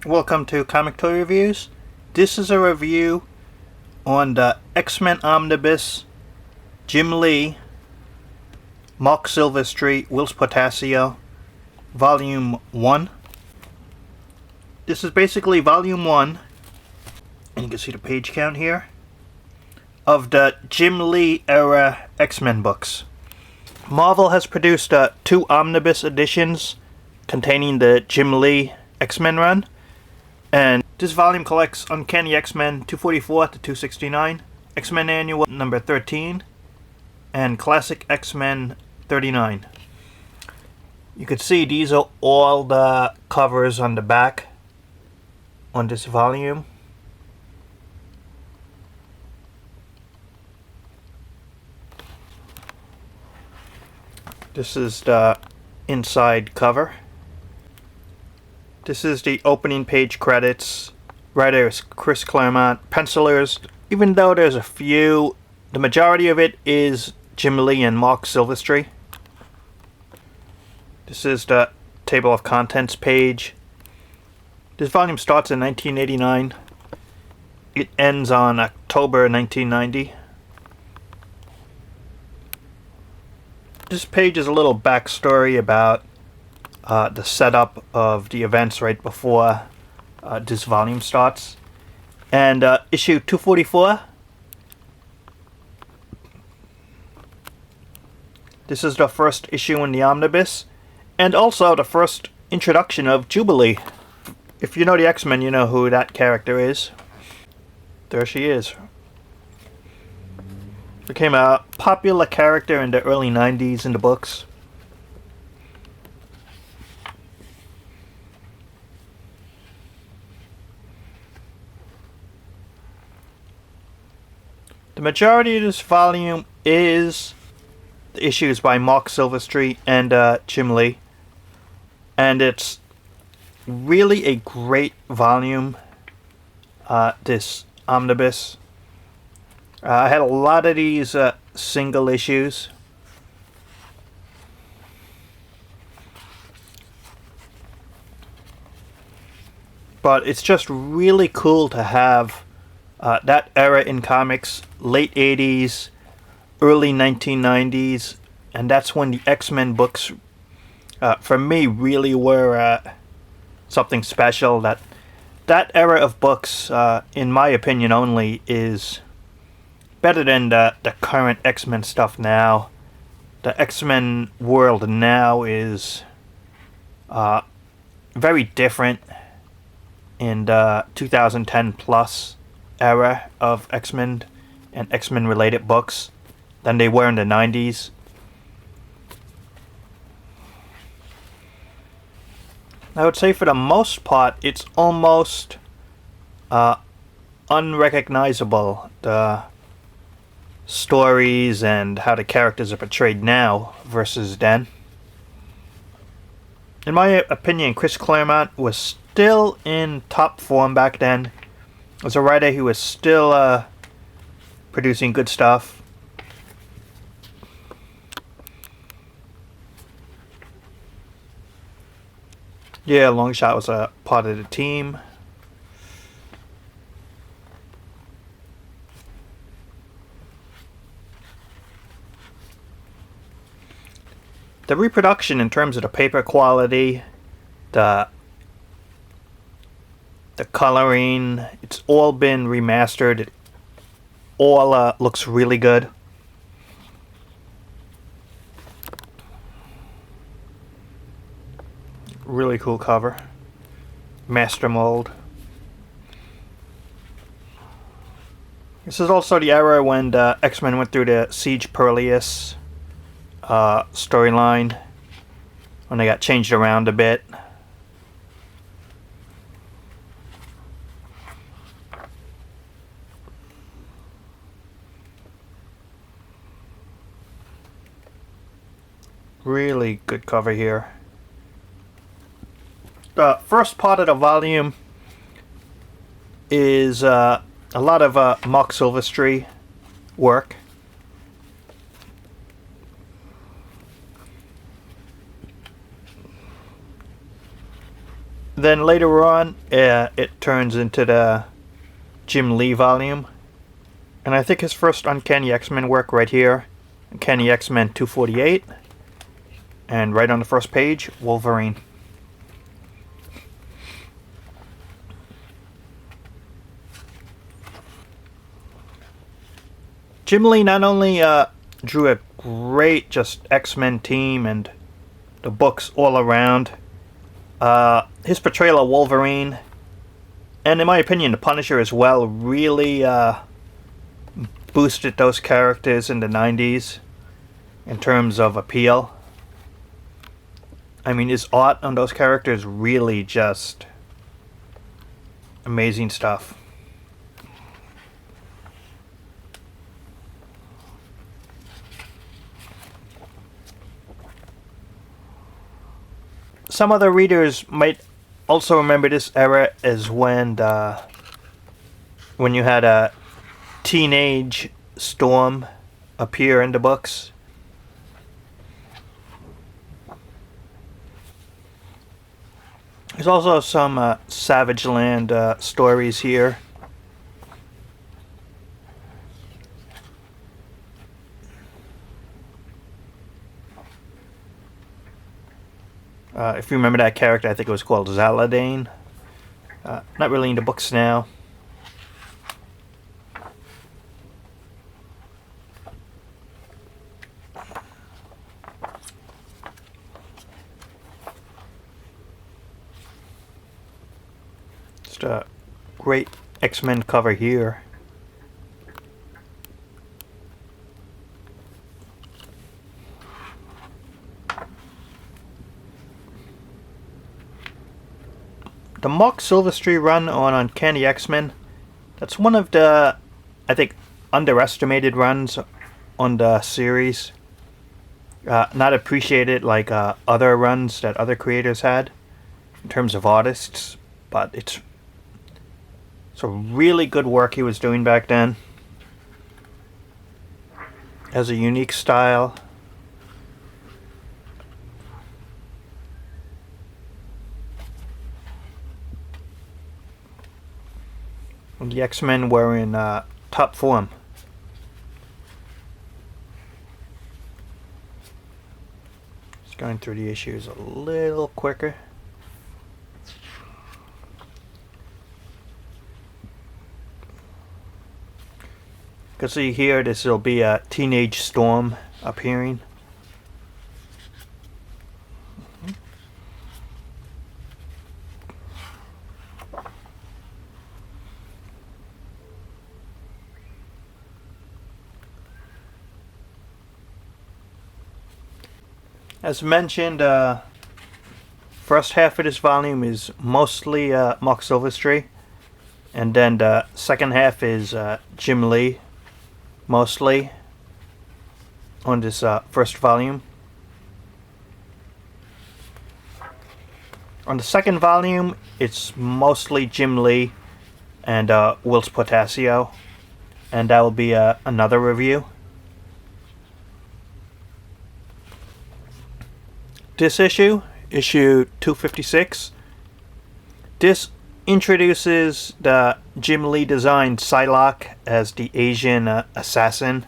Welcome to Comic Toy Reviews. This is a review on the X-Men Omnibus, Jim Lee, Marc Silvestri, Whilce Portacio, Volume 1. This is basically Volume 1, and you can see the page count here, of the Jim Lee era X-Men books. Marvel has produced 2 omnibus editions containing the Jim Lee X-Men run. And this volume collects Uncanny X-men 244 to 269, X-Men Annual number 13, and Classic X-Men 39. You can see these are all the covers on the back on this volume. This is the inside cover. This is the opening page credits. Writer is Chris Claremont. Pencilers, even though there's a few, the majority of it is Jim Lee and Marc Silvestri. This is the table of contents page. This volume starts in 1989. It ends on October 1990. This page is a little backstory about the setup of the events right before this volume starts. And issue 244. This is the first issue in the omnibus, and also the first introduction of Jubilee. If you know the X-Men, you know who that character is. There she is. Became a popular character in the early 90s in the books. The majority of this volume is the issues by Marc Silvestri and Jim Lee. And it's really a great volume, this omnibus. I had a lot of these single issues. But it's just really cool to have that era in comics, late 80s, early 1990s, and that's when the X-Men books, for me, really were something special. That era of books, in my opinion only, is better than the current X-Men stuff now. The X-Men world now is very different in the 2010 plus era of X-Men and X-Men related books than they were in the 90s. I would say for the most part it's almost unrecognizable, the stories and how the characters are portrayed now versus then. In my opinion, Chris Claremont was still in top form back then. As a writer, he was still producing good stuff. Yeah, Longshot was a part of the team. The reproduction in terms of the paper quality, the coloring, it's all been remastered. It all looks really good. Really cool cover. Master mold. This is also the era when the X-Men went through the Siege Perilous storyline, when they got changed around a bit. Really good cover here. The first part of the volume is a lot of Marc Silvestri work. Then later on, it turns into the Jim Lee volume. And I think his first Uncanny X-Men work right here, Uncanny X-Men 248. And right on the first page, Wolverine. Jim Lee not only drew a great just X-Men team and the books all around, his portrayal of Wolverine, and in my opinion the Punisher as well, really boosted those characters in the 90s in terms of appeal. I mean, his art on those characters really just amazing stuff. Some other readers might also remember this era as when you had a teenage Storm appear in the books. There's also some Savage Land stories here. If you remember that character, I think it was called Zaladane. Not really in the books now. Just a great X-Men cover here. The Marc Silvestri run on Uncanny X-Men, that's one of the, I think, underestimated runs on the series. Not appreciated like other runs that other creators had in terms of artists, but it's a really good work he was doing back then. Has a unique style. The X-Men were in top form. Just going through the issues a little quicker. You can see here this will be a teenage Storm appearing. As mentioned, first half of this volume is mostly Marc Silvestri, and then the second half is Jim Lee, mostly, on this first volume. On the second volume, it's mostly Jim Lee and Whilce Portacio, and that will be another review. This issue 256, this introduces the Jim Lee designed Psylocke as the Asian assassin,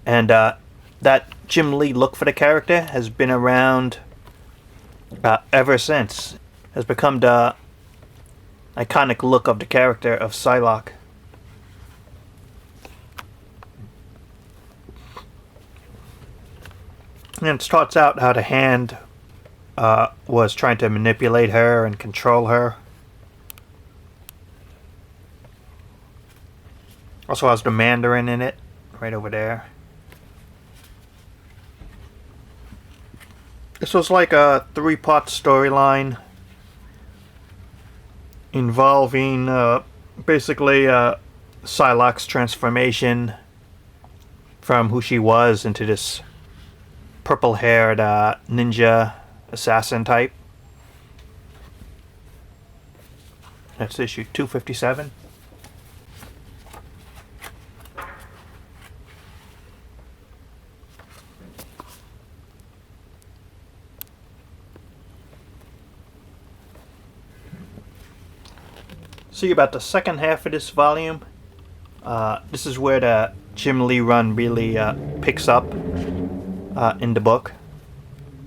and that Jim Lee look for the character has been around ever since. Has become the iconic look of the character of Psylocke. And it starts out how the Hand was trying to manipulate her and control her. Also has the Mandarin in it, right over there. This was like a 3-part storyline involving basically Psylocke's transformation from who she was into this purple-haired ninja assassin type. That's issue 257. see about the second half of this volume. This is where the Jim Lee run really picks up in the book.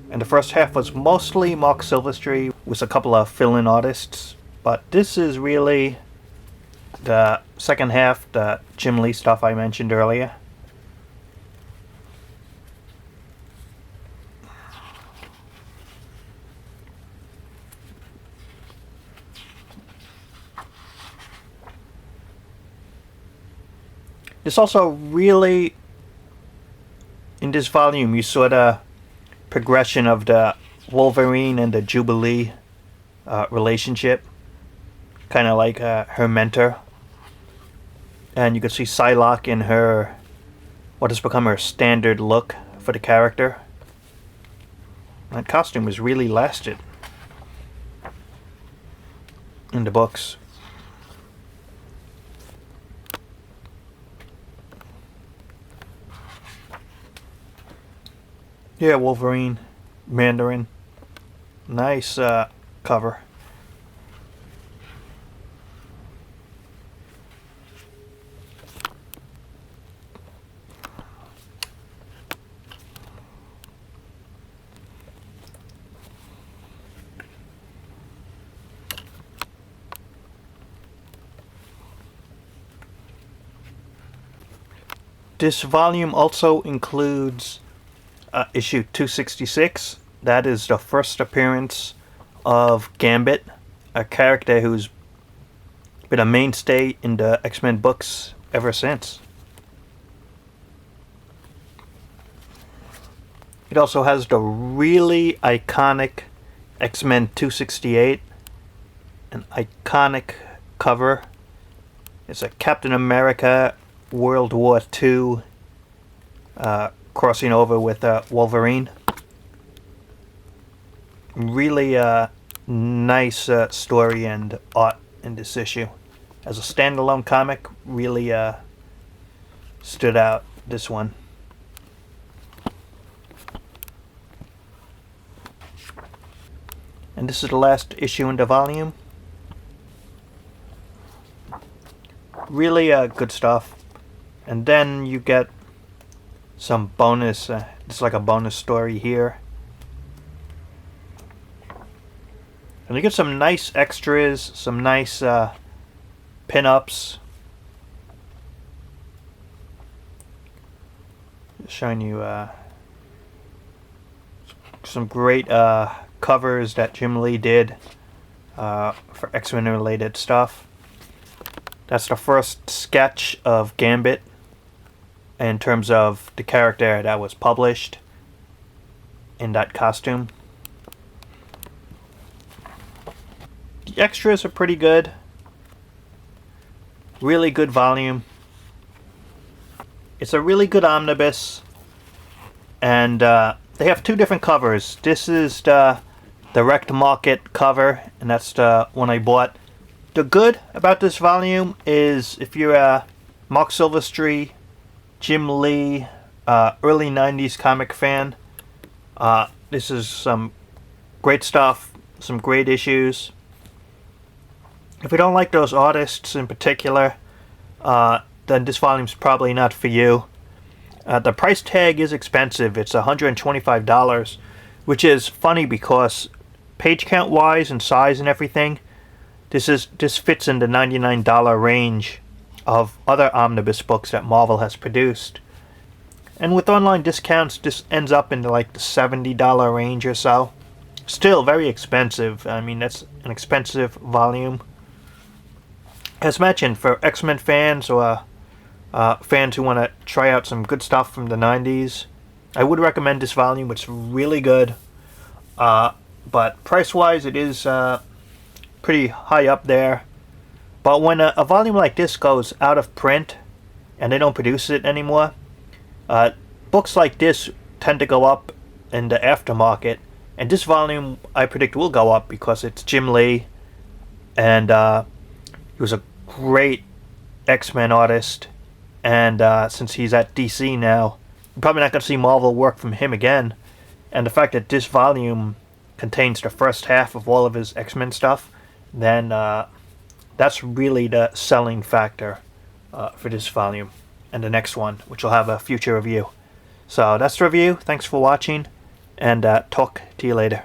And the first half was mostly Marc Silvestri with a couple of fill-in artists. But this is really the second half, the Jim Lee stuff I mentioned earlier. This also really, in this volume, you saw the progression of the Wolverine and the Jubilee relationship. Kind of like her mentor. And you can see Psylocke in her, what has become her standard look for the character. That costume has really lasted in the books. Yeah, Wolverine, Mandarin. Nice cover. This volume also includes issue 266. That is the first appearance of Gambit, a character who's been a mainstay in the X-Men books ever since. It also has the really iconic X-Men 268, an iconic cover. It's a Captain America World War II crossing over with Wolverine. Really nice story and art in this issue. As a standalone comic, really stood out, this one. And this is the last issue in the volume. Really good stuff. And then you get some bonus, it's like a bonus story here. And you get some nice extras, some nice pin-ups. Showing you some great covers that Jim Lee did for X-Men related stuff. That's the first sketch of Gambit in terms of the character that was published in that costume. The extras are pretty good. Really good volume. It's a really good omnibus. And they have two different covers. This is the direct market cover, and that's the one I bought. The good about this volume is if you're a Marc Silvestri, Jim Lee, early 90s comic fan, this is some great stuff, some great issues. If you don't like those artists in particular, then this volume's probably not for you. The price tag is expensive. It's $125, which is funny because page count wise and size and everything, this fits in the $99 range of other omnibus books that Marvel has produced. And with online discounts, this ends up in like the $70 range or so. Still very expensive. I mean, that's an expensive volume. As mentioned, for X-Men fans or fans who want to try out some good stuff from the 90s, I would recommend this volume. It's really good. But price-wise, it is pretty high up there. But when a volume like this goes out of print and they don't produce it anymore, books like this tend to go up in the aftermarket. And this volume, I predict, will go up because it's Jim Lee. And he was a great X-Men artist. And since he's at DC now, you're probably not going to see Marvel work from him again. And the fact that this volume contains the first half of all of his X-Men stuff, then That's really the selling factor for this volume and the next one, which will have a future review. So that's the review. Thanks for watching, and talk to you later.